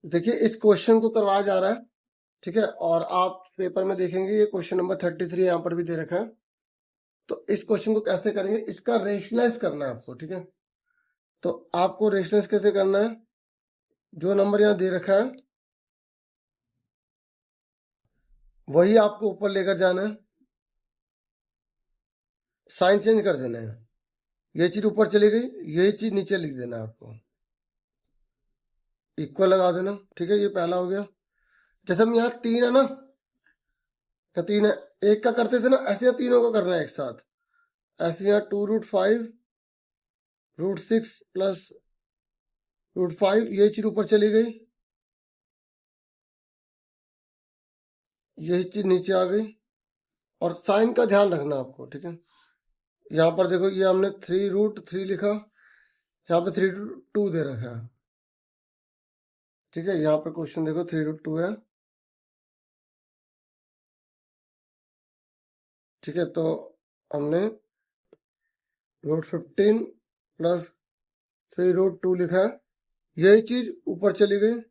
देखिए इस क्वेश्चन को करवाया जा रहा है, ठीक है, और आप पेपर में देखेंगे ये क्वेश्चन नंबर 33 यहाँ पर भी दे रखा है। तो इस क्वेश्चन को कैसे करेंगे, इसका रेशनलाइज करना है आपको, ठीक है। तो आपको रेशनलाइज कैसे करना है, जो नंबर यहाँ दे रखा है वही आपको ऊपर लेकर जाना है, साइन चेंज कर देना है। ये चीज ऊपर चली गई, यही चीज नीचे लिख देना है आपको, इक्वल लगा देना, ठीक है। ये पहला हो गया। जैसे हम यहाँ 3 है ना, या 3 है, एक का करते थे ना, ऐसे यहाँ तीनों का करना है एक साथ। ऐसे यहाँ 2√5 √6 प्लस √5, ये चीज ऊपर चली गई, यही चीज नीचे आ गई। और साइन का ध्यान रखना आपको, ठीक है। यहाँ पर देखो ये हमने 3√3 लिखा, यहाँ पे 3√2 दे रखा है, ठीक है। यहाँ पर क्वेश्चन देखो 3√2 है, ठीक है। तो हमने √15 प्लस 3√2 लिखा है, यही चीज ऊपर चली गई,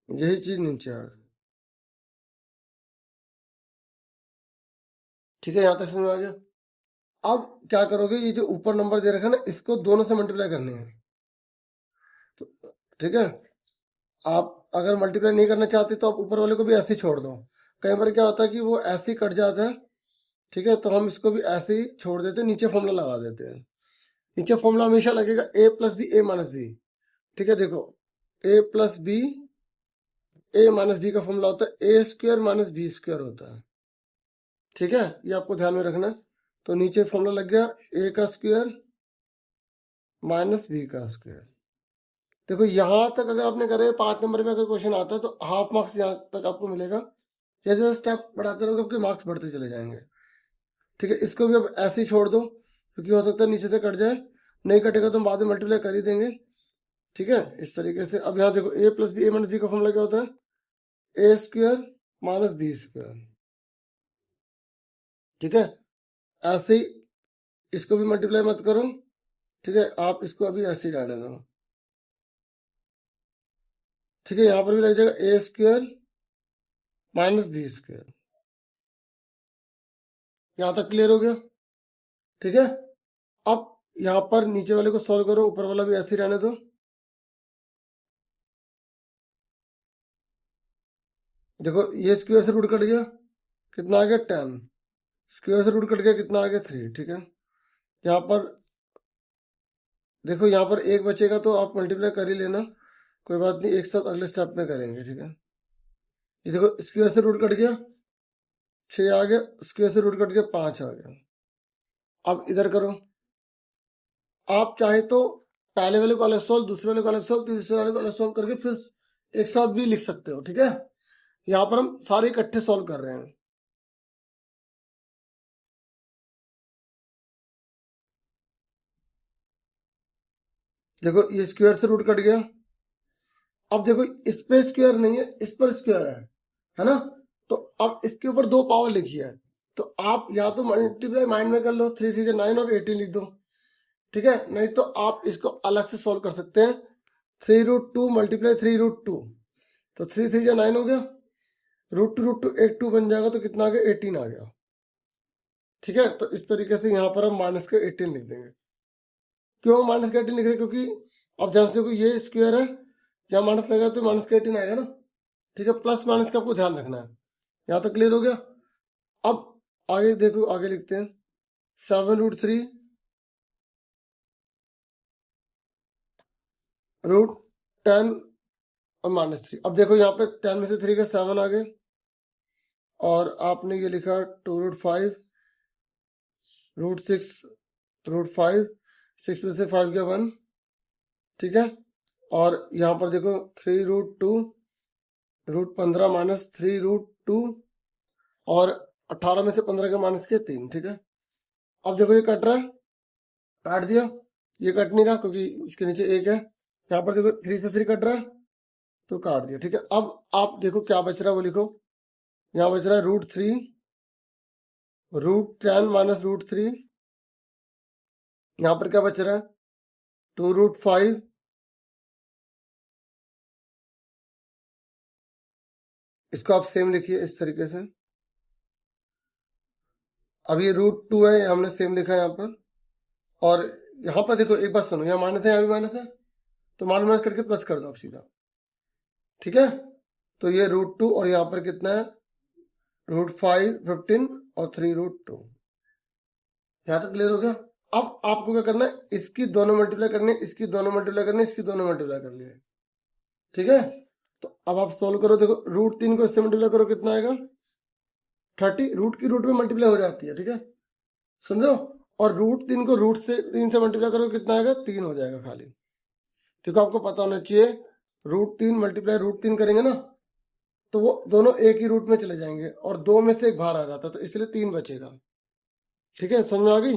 यही चीज नीचे आ गई, ठीक है। यहाँ तक समझ में आ गया। अब क्या करोगे, ये जो ऊपर नंबर दे रखा है ना, इसको दोनों से मल्टीप्लाई करने हैं, तो ठीक है। आप अगर मल्टीप्लाई नहीं करना चाहते तो आप ऊपर वाले को भी ऐसे ही छोड़ दो। कई बार क्या होता है कि वो ऐसे ही कट जाता है, ठीक है। तो हम इसको भी ऐसे ही छोड़ देते हैं, नीचे फॉर्मूला लगा देते हैं। नीचे फॉर्मूला हमेशा लगेगा a plus B a minus B, ठीक है। देखो a plus B a minus B का फॉर्मूला होता है a square minus B square होता है, ठीक है। ये आपको ध्यान में रखना। तो नीचे फॉर्मूला लग गया a का स्क्वायर माइनस बी का स्क्वायर। देखो यहां तक अगर आपने करे 5 नंबर में अगर क्वेश्चन आता है तो हाफ मार्क्स यहाँ तक आपको मिलेगा। जैसे जैसे स्टेप बढ़ाते रहोगे आपके मार्क्स बढ़ते चले जाएंगे, ठीक है। इसको भी अब ऐसे ही छोड़ दो, क्योंकि हो सकता है नीचे से कट जाए, नहीं कटेगा तो हम बाद में मल्टीप्लाई कर ही देंगे, ठीक है। इस तरीके से अब यहाँ देखो a plus B a minus B का फॉर्मूला क्या होता है, a square minus B square, ठीक है। ऐसे ही इसको भी मल्टीप्लाई मत करो, ठीक है। आप इसको अभी ऐसे ही रहने दो, ठीक है। यहाँ पर भी लग जाएगा a square minus B square. यहाँ तक क्लियर हो गया, ठीक है। अब यहाँ पर नीचे वाले को सॉल्व करो, ऊपर वाला भी ऐसे ही रहने दो। देखो ये स्क्वायर से रूट कट गया, कितना आ गया 10, स्क्वायर से रूट कट गया, कितना आ गया 3, ठीक है। यहाँ पर देखो यहाँ पर एक बचेगा तो आप मल्टीप्लाई कर ही लेना, कोई बात नहीं, एक साथ अगले स्टेप में करेंगे, ठीक है। ये देखो स्क्वायर से रूट कट गया 6 आ गया, स्क्वायर से रूट कट गया 5 आ गया। अब इधर करो, आप चाहे तो पहले वाले को अलग सॉल्व, दूसरे वाले को अलग सॉल्व, तीसरे वाले को अलग सॉल्व करके फिर एक साथ भी लिख सकते हो, ठीक है। यहाँ पर हम सारे इकट्ठे सॉल्व कर रहे हैं। देखो ये स्क्वायर से रूट कट गया, अब देखो इस पे स्क्वायर नहीं है, इस पर स्क्वायर है ना। तो अब इसके ऊपर 2 पावर लिखी है, तो आप या तो मल्टीप्लाई माइंड में कर लो, 3 3 9 और 18 लिख दो, ठीक है। नहीं तो आप इसको अलग से सॉल्व कर सकते हैं, 3√2 मल्टीप्लाई 3√2, तो 3 3 9 हो गया, √2 एक 2 बन जाएगा, तो कितना आ गया 18 आ गया, ठीक है। तो इस तरीके से यहाँ पर हम माइनस के 18 लिख देंगे। क्यों माइनस का 18 लिख रहे हैं, क्योंकि अब जहाँ से ये स्क्वायर है, यहाँ माइनस लगा तो माइनस का 18 आएगा ना, ठीक है। प्लस माइनस का आपको ध्यान रखना है। यहाँ तक क्लियर हो गया। अब आगे देखो, आगे लिखते हैं 7√3 √10 और -3। अब देखो यहाँ पे 10 में से 3 का 7 आ गए, और आपने ये लिखा 2√5 √6 √5, 6 में से 5 गया 1, ठीक है। और यहाँ पर देखो 3√2 √15 -3√2, और 18 में से 15 का माइनस के 3, ठीक है। अब देखो ये कट रहा है, काट दिया, ये कट नहीं रहा क्योंकि इसके नीचे 1 है। यहाँ पर देखो 3 से 3 कट रहा है, तो काट दिया, ठीक है। अब आप देखो क्या बच रहा है वो लिखो, यहाँ बच रहा है √3 √10 -√3, यहाँ पर क्या बच रहा है 2√5 इसको आप सेम लिखिए इस तरीके से। अब ये √2 है, हमने सेम लिखा है यहाँ पर। और यहाँ पर देखो एक बात सुनो, यहाँ माइनस है, यहाँ भी माइनस है, तो माइनस माइनस करके प्लस कर दो आप सीधा, ठीक है। तो ये √2 और यहाँ पर कितना है, √5 15 और 3√2। यहाँ तक क्लियर हो गया। अब आपको क्या करना है, इसकी दोनों मल्टीप्लाई करनी है, इसकी दोनों मल्टीप्लाई करनी है, इसकी दोनों मल्टीप्लाई करनी है, ठीक है। तो अब आप सोल्व करो, देखो √3 को इससे मल्टीप्लाई करो, कितना आएगा 30, रूट की रूट में मल्टीप्लाई हो जाती है, ठीक है, समझो। और √3 को √3 से मल्टीप्लाई करो, कितना आएगा 3 हो जाएगा खाली, ठीक है। आपको पता होना चाहिए √3 मल्टीप्लाई √3 करेंगे ना तो वो दोनों एक ही रूट में चले जाएंगे और 2 में से एक बाहर आ जाता है, तो इसलिए 3 बचेगा, ठीक है, समझ में आ गई।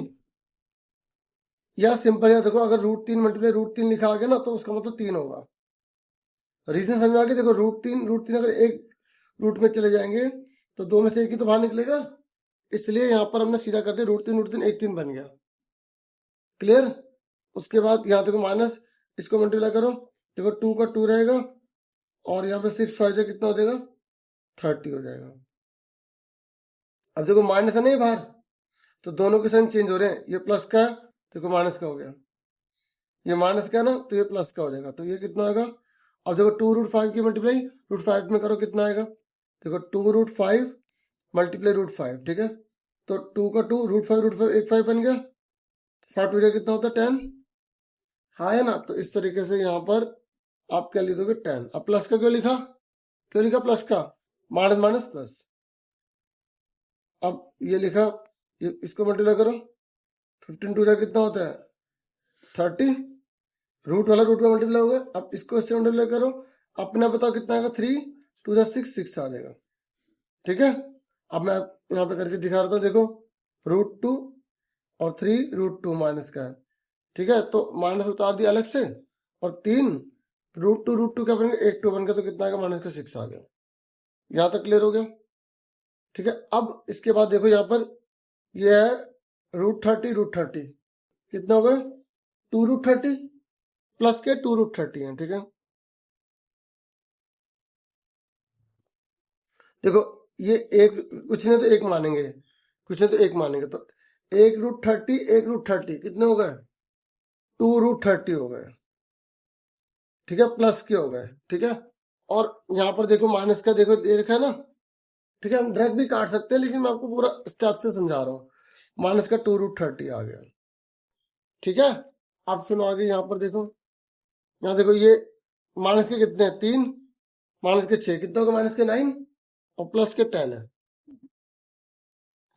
या सिंपल है, देखो अगर √3 मल्टीप्लाई √3 लिखा आ गया ना तो उसका मतलब 3 होगा। रीजन समझ में आ गई। देखो √3 अगर एक रूट में चले जाएंगे तो 2 में से एक ही तो बाहर निकलेगा, इसलिए यहाँ पर हमने सीधा कर दिया √3 एक 3 बन गया, क्लियर। उसके बाद यहाँ देखो माइनस, इसको मल्टीप्लाई करो, देखो 2 का 2 रहेगा और यहाँ पे 6 5 से कितना हो जाएगा 30 हो जाएगा। अब देखो माइनस है नहीं बाहर, तो दोनों के साइन चेंज हो रहे हैं, ये प्लस का है देखो माइनस का हो गया, ये माइनस का है ना तो ये प्लस का हो जाएगा, तो ये कितना होगा। अब देखो 2√5 की मल्टीप्लाई √5 में करो, कितना आएगा, देखो 2√5 मल्टीप्लाई √5, ठीक है। तो 2 का 2 √5 एक 5 बन गया, 5 हो कितना होता है 10, हाँ है ना। तो इस तरीके से यहाँ पर आप क्या लिख दोगे 10। अब प्लस का क्यों लिखा प्लस का, माइनस माइनस प्लस। अब ये लिखा, ये इसको मल्टीप्लाई करो, 15 2 कितना होता है 30, रूट वाला रूट में मल्टीप्लाई होगा। अब इसको इससे मल्टीप्लाई करो, अपना बताओ कितना आएगा 3 2 6 आ जाएगा, ठीक है। अब मैं यहाँ पे करके दिखा रहा हूँ, देखो √2 और 3 √2 माइनस का है, ठीक है। तो माइनस उतार दिया अलग से, और 3 √2 क्या बनेगा 1 2 बन गया, तो कितना आएगा माइनस का 6 आ गया। यहाँ तक क्लियर हो गया, ठीक है। अब इसके बाद देखो यहाँ पर ये है √30 कितना होगा 2√30 प्लस के 2√30 है, ठीक है। देखो ये एक कुछ नहीं तो एक मानेंगे, तो 1√30 कितने हो गए 2√30 हो गए, ठीक है, प्लस के हो गए, ठीक है। और यहाँ पर देखो माइनस का देखो दे रखा है ना, ठीक है, हम डायरेक्ट भी काट सकते हैं, लेकिन मैं आपको पूरा स्टेप से समझा रहा हूँ। माइनस का 2√30 आ गया, ठीक है। आप सुनो आगे, यहाँ पर देखो, यहाँ देखो ये माइनस के कितने हैं 3, माइनस के 6 कितना होगा माइनस के 9 और प्लस के 10 है।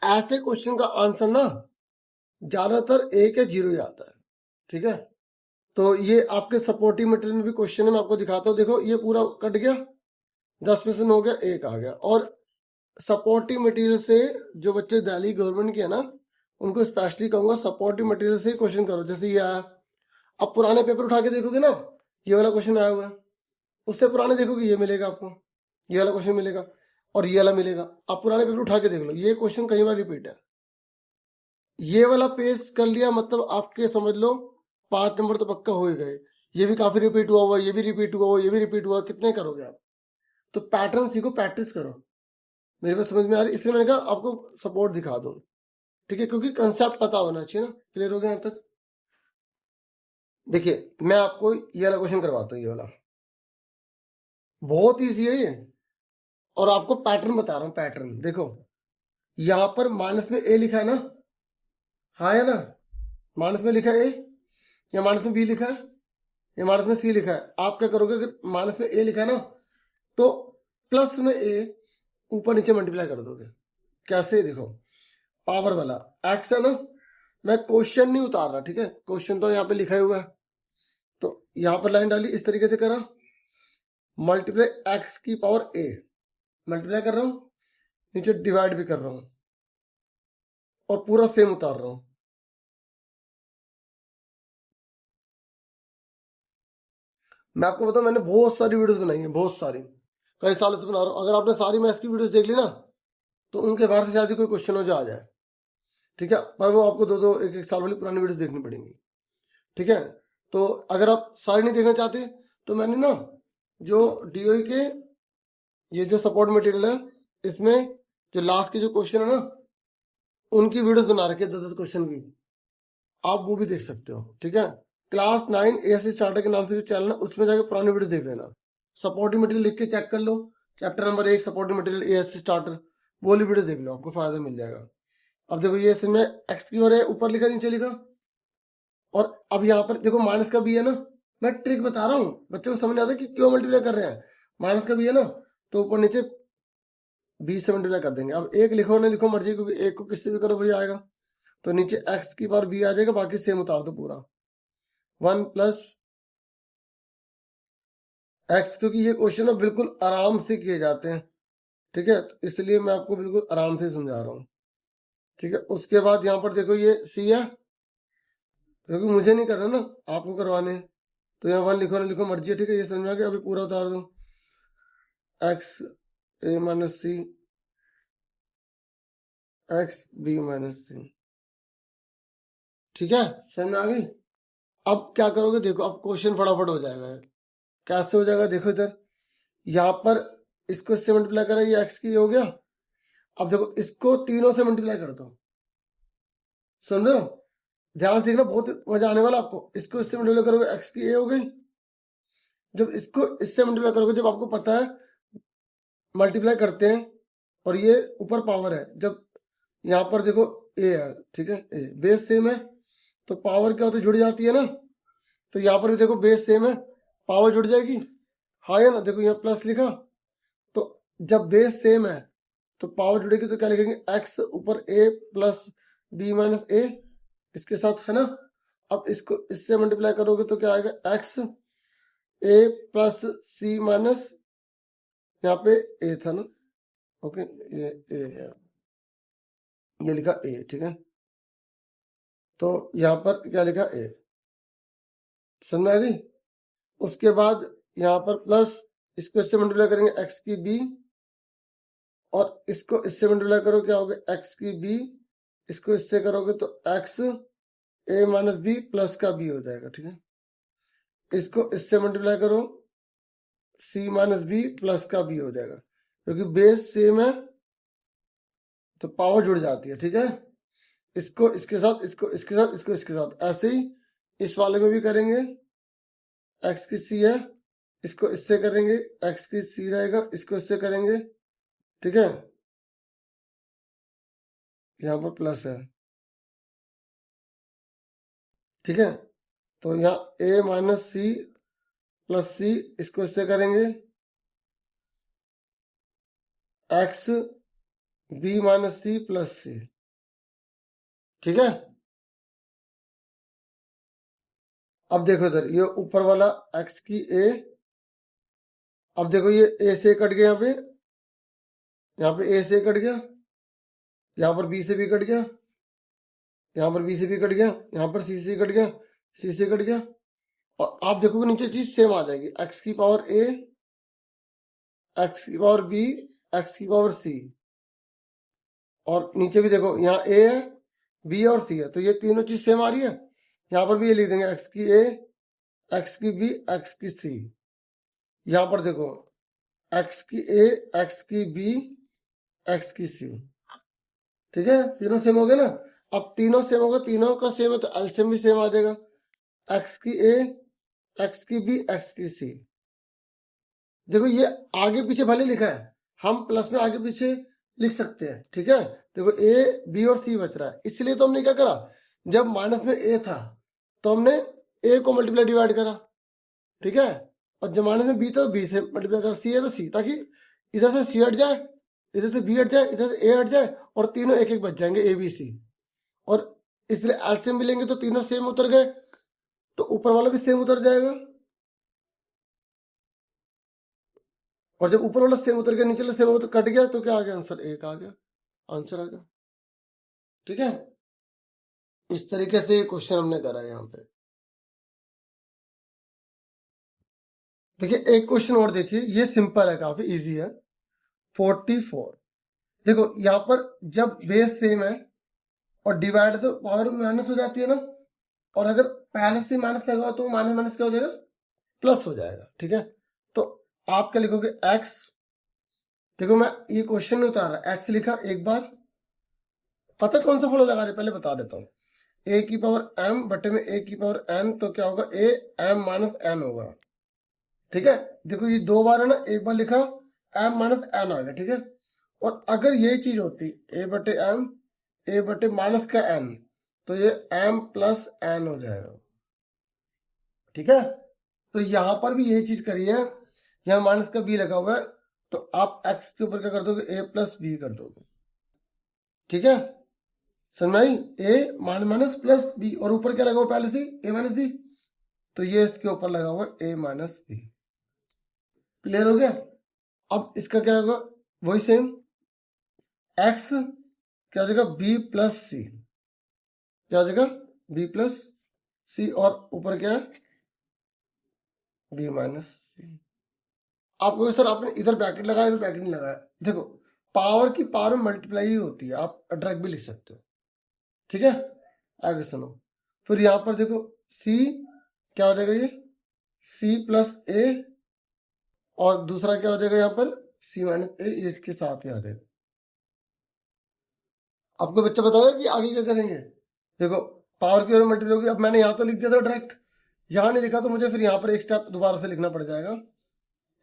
ऐसे क्वेश्चन का आंसर ना ज्यादातर 1 या 0 ही आता है, ठीक है। तो ये आपके सपोर्टिव मटेरियल में भी क्वेश्चन है, मैं आपको दिखाता हूँ। देखो ये पूरा कट गया, 10 में से 9 गया, 1 आ गया। और सपोर्टिव मटेरियल से जो बच्चे दिल्ली गवर्नमेंट के है ना, उनको स्पेशली कहूंगा सपोर्टिव मटेरियल से क्वेश्चन करो। जैसे ये आया, अब पुराने पेपर उठा के देखोगे ना, ये वाला क्वेश्चन आया हुआ है, उससे पुराने देखोगे ये मिलेगा आपको, ये वाला क्वेश्चन मिलेगा और ये वाला मिलेगा। आप पुराने पेपर उठा के देख लो, ये क्वेश्चन कई बार रिपीट है। ये वाला पेश कर लिया मतलब आपके समझ लो 5 नंबर तो पक्का हो ही गए। ये भी काफी रिपीट हुआ, ये भी रिपीट हुआ, ये भी रिपीट हुआ, कितने करोगे आप। तो पैटर्न सीखो, प्रैक्टिस करो। मेरे पास समझ में आ रही, इसलिए मैंने कहा आपको सपोर्ट दिखा दूं, ठीक है, क्योंकि कंसेप्ट पता होना चाहिए ना। क्लियर हो गया यहाँ तक। देखिए मैं आपको ये वाला क्वेश्चन करवाता हूँ, ये वाला बहुत ईजी है ये, और आपको पैटर्न बता रहा हूँ। पैटर्न देखो, यहाँ पर माइनस में ए लिखा है ना, हाँ है ना, माइनस में लिखा है ए, या माइनस में बी लिखा है, या माइनस में सी लिखा है। आप क्या करोगे, अगर माइनस में ए लिखा है ना तो प्लस में ए ऊपर नीचे मल्टीप्लाई कर दोगे। कैसे, देखो पावर वाला एक्स है ना, मैं क्वेश्चन नहीं उतार रहा, ठीक है, क्वेश्चन तो यहाँ पे लिखा हुआ है, तो यहाँ पर लाइन डाली, इस तरीके से करा, मल्टीप्लाई एक्स की पावर ए, मल्टीप्लाई कर रहा हूं, नीचे डिवाइड भी कर रहा हूं और पूरा सेम उतार रहा हूं। मैं आपको बताऊं, मैंने बहुत सारी वीडियोस बनाई है, बहुत सारी, कई सालों से बना रहा हूं। अगर आपने सारी मैथ्स की वीडियोस देख ली ना तो उनके बाहर से शायद ही कोई क्वेश्चन हो जा आ जाए, ठीक है, पर वो आपको 2 2 1 1 साल वाली पुरानी वीडियोस देखनी पड़ेंगी, ठीक है। तो अगर आप सारे नहीं देखना चाहते तो मैंने ना जो डीओई के ये जो सपोर्ट मटेरियल है इसमें जो लास्ट के जो क्वेश्चन है ना उनकी वीडियोस बना रखे 10-10 क्वेश्चन की, आप वो भी देख सकते हो। ठीक है, क्लास 9 एएससी स्टार्टर के नाम से जो चैनल है उसमें जाकर पुरानी वीडियो देख लेना। सपोर्टिंग मटेरियल लिख के चेक कर लो, chapter number 1 supporting material ASC starter, वो वाली वीडियो देख लो, आपको फायदा मिल जाएगा। अब देखो ये इसमें एक्स की और है ऊपर लिखा नीचे लिखा, और अब यहाँ पर देखो माइनस का भी है ना, मैं ट्रिक बता रहा हूँ बच्चों को समझ आता है कि क्यों मल्टीप्लाई कर रहे हैं। माइनस का भी है ना तो ऊपर नीचे 20 से मल्टीप्लाई कर देंगे। अब एक लिखो ना लिखो मर्जी, क्योंकि एक को किससे भी करो वही आएगा। तो नीचे एक्स की पावर बी आ जाएगा, बाकी सेम उतार दो पूरा 1 प्लस एक्स, क्योंकि ये क्वेश्चन बिल्कुल आराम से किए जाते हैं। ठीक है, तो इसलिए मैं आपको बिल्कुल आराम से समझा रहा हूँ। ठीक है, उसके बाद यहाँ पर देखो ये सी है, क्योंकि मुझे नहीं करना ना, आपको करवाने हैं। तो यहाँ 1 लिखो ना लिखो मर्जी है। ठीक है, ये समझ में आ गया। अभी पूरा उतार दो एक्स ए minus c x b minus सी। ठीक है, समझ में आ गई। अब क्या करोगे देखो, अब क्वेश्चन फटाफट हो जाएगा। कैसे हो जाएगा देखो इधर, यहाँ पर इसको इससे मल्टीप्लाई करा, ये एक्स की हो गया। अब देखो इसको तीनों से मल्टीप्लाई कर दो, सुन रहे हो, ध्यान से देखना, बहुत मजा आने वाला आपको। इसको इससे मल्टीप्लाई करोगे एक्स की ए हो गई। जब इसको इससे मल्टीप्लाई करोगे, जब आपको पता है मल्टीप्लाई करते हैं और ये ऊपर पावर है, जब यहाँ पर देखो ए है, ठीक है, ए बेस सेम है तो पावर क्या होती है, जुड़ जाती है ना। तो यहाँ पर भी देखो बेस सेम है, पावर जुड़ जाएगी, हाँ है ना। देखो यहाँ प्लस लिखा, तो जब बेस सेम है तो पावर जुड़ेगी, तो क्या लिखेंगे एक्स ऊपर ए प्लस बी माइनस ए, इसके साथ है ना। अब इसको इससे मल्टीप्लाई करोगे तो क्या आएगा एक्स ए प्लस सी माइनस, यहाँ पे ए था ना, ओके, ये ए है, ये लिखा ए। ठीक है, तो यहाँ पर क्या लिखा ए, समझ में आ गई। उसके बाद यहाँ पर प्लस, इसको इससे मल्टीप्लाई करेंगे एक्स की बी, और इसको इससे मल्टीप्लाई करो क्या होगा एक्स की बी, इसको इससे करोगे तो एक्स ए माइनस बी प्लस का बी हो जाएगा। ठीक है, इसको इससे मल्टीप्लाई करो सी माइनस बी प्लस का बी हो जाएगा, क्योंकि बेस सेम है तो पावर जुड़ जाती है। ठीक है, इसको इसके साथ, इसको इसके साथ, इसको इसके साथ, ऐसे ही इस वाले में भी करेंगे। एक्स की सी है, इसको इससे करेंगे, एक्स की सी रहेगा, इसको इससे करेंगे। ठीक है, यहाँ पर प्लस है। ठीक है, तो यहाँ ए माइनस सी प्लस सी, इसको इससे करेंगे x b minus c plus c. ठीक है, अब देखो इधर ये ऊपर वाला एक्स की ए, अब देखो ये ए से कट गया, यहाँ पे ए से कट गया, यहाँ पर बी से भी कट गया, यहाँ पर बी से भी कट गया, यहाँ पर सी से कट गया, सी से कट गया। और आप देखोगे नीचे चीज सेम आ जाएगी, एक्स की पावर ए, एक्स की पावर बी, एक्स की पावर सी। और नीचे भी देखो यहाँ ए है, बी और सी है, तो ये तीनों चीज सेम आ रही है। यहाँ पर भी ये लिख देंगे एक्स की ए, एक्स की बी, एक्स की सी। यहाँ पर देखो एक्स की ए, एक्स की बी, एक्स की सी। ठीक है, तीनों सेम हो गए ना। अब तीनों सेम हो गए, तीनों का सेम है तो एलसीएम भी सेम आ जाएगा, एक्स की ए, एक्स की बी, एक्स की सी। देखो ये आगे पीछे भले लिखा है, हम प्लस में आगे पीछे लिख सकते हैं। ठीक है, देखो ए बी और सी बच रहा है, इसलिए तो हमने क्या करा, जब माइनस में ए था तो हमने ए को मल्टीप्लाई डिवाइड करा। ठीक है, और जब माइनस में बी था तो बी से मल्टीप्लाई करा, सी है तो सी, ताकि इधर से सी हट जाए, इधर से बी हट जाए, इधर से ए हट जाए, और तीनों एक एक बच जाएंगे ए बी सी। और इसलिए एलसीएम भी लेंगे तो तीनों सेम उतर गए, तो ऊपर वाला भी सेम उतर जाएगा। और जब ऊपर वाला सेम उतर गया, नीचे वाला सेम उतर कट गया, तो क्या आ गया आंसर, एक आ गया, आंसर आ गया। ठीक है, इस तरीके से क्वेश्चन हमने करा है यहाँ पे। देखिए एक क्वेश्चन और देखिए, ये सिंपल है, काफी इजी है। 44, देखो यहाँ पर जब बेस सेम है और डिवाइड तो पावर माइनस हो जाती है ना, और अगर पहले से माइनस लगा हो तो माइनस माइनस क्या हो जाएगा, प्लस हो जाएगा। ठीक है, तो आप क्या लिखोगे, एक्स, देखो मैं ये क्वेश्चन नहीं उतार रहा, एक्स लिखा एक बार, पता कौन सा फॉर्मूला लगा रहे पहले बता देता हूँ, ए की पावर एम बटे में ए की पावर एन, तो क्या होगा, ए एम माइनस एन होगा। ठीक है, देखो ये दो बार है ना, एक बार लिखा एम माइनस एन आ गया। ठीक है, और अगर ये चीज होती ए बटे एम, ए बटे माइनस का एन, तो ये एम प्लस एन हो जाएगा। ठीक है, तो यहां पर भी यही चीज करी है, यहां माइनस का बी लगा हुआ है, तो आप एक्स के ऊपर क्या कर दोगे, ए प्लस बी कर दोगे। ठीक है, समझ आई, ए माइनस माइनस प्लस बी, और ऊपर क्या लगा हुआ पहले से, ए माइनस बी, तो ये इसके ऊपर लगा हुआ ए माइनस बी। क्लियर हो गया। अब इसका क्या होगा, वही सेम, एक्स क्या हो जाएगा, बी प्लस सी, क्या हो जाएगा, बी प्लस सी, और ऊपर क्या है, बी माइनस सी। आपको सर आपने इधर ब्रैकेट लगाया, इधर ब्रैकेट नहीं लगाया, देखो पावर की पावर में मल्टीप्लाई ही होती है, आप डायरेक्ट भी लिख सकते हो। ठीक है, आगे सुनो, फिर यहां पर देखो सी क्या हो जाएगा, ये सी प्लस ए, और दूसरा क्या हो जाएगा यहाँ पर सी माइनस ए, ये इसके साथ में आ जाएगा। आपको बच्चा बताया कि आगे क्या करेंगे, देखो पावर की ओर मल्टीप्लाई होगी। अब मैंने यहाँ तो लिख दिया था डायरेक्ट, यहाँ नहीं लिखा तो मुझे फिर यहाँ पर एक स्टेप दोबारा से लिखना पड़ जाएगा,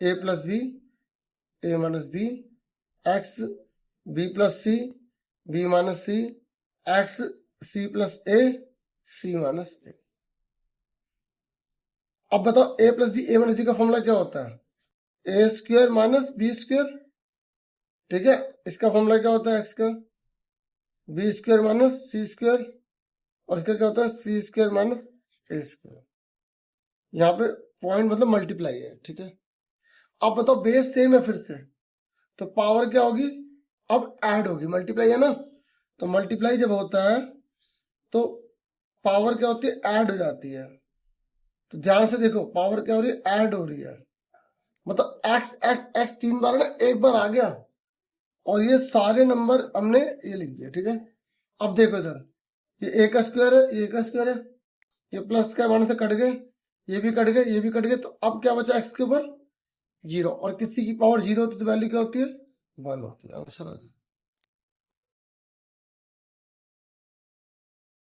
a plus b, a minus b, x b plus c, b minus c, x c plus a, c minus a. अब बताओ a plus b, a minus B का फॉर्मूला क्या होता है, a square minus B square. ठीक है, इसका formula क्या होता है, एक्स का b square minus c square, और इसका क्या होता है, c square minus a square. यहाँ पे पॉइंट मतलब मल्टीप्लाई है। ठीक है, अब बताओ बेस सेम है फिर से, तो पावर क्या होगी, अब ऐड होगी, मल्टीप्लाई है ना, तो मल्टीप्लाई जब होता है तो पावर क्या होती है, ऐड हो जाती है। तो ध्यान से देखो, पावर क्या हो रही है, ऐड हो रही है, मतलब एक्स एक्स एक्स तीन बार ना, एक बार आ गया, और ये सारे नंबर हमने ये लिख दिए। ठीक है, अब देखो इधर, ये ए का स्क्वायर है, ये का स्क्वायर है, ये प्लस का वन से कट गए, ये भी कट गए, ये भी कट गए, तो अब क्या बचा एक्स के ऊपर, जीरो, और किसी की पावर जीरो होती है तो वैल्यू क्या होती है, वन होती है। आंसर आ गया।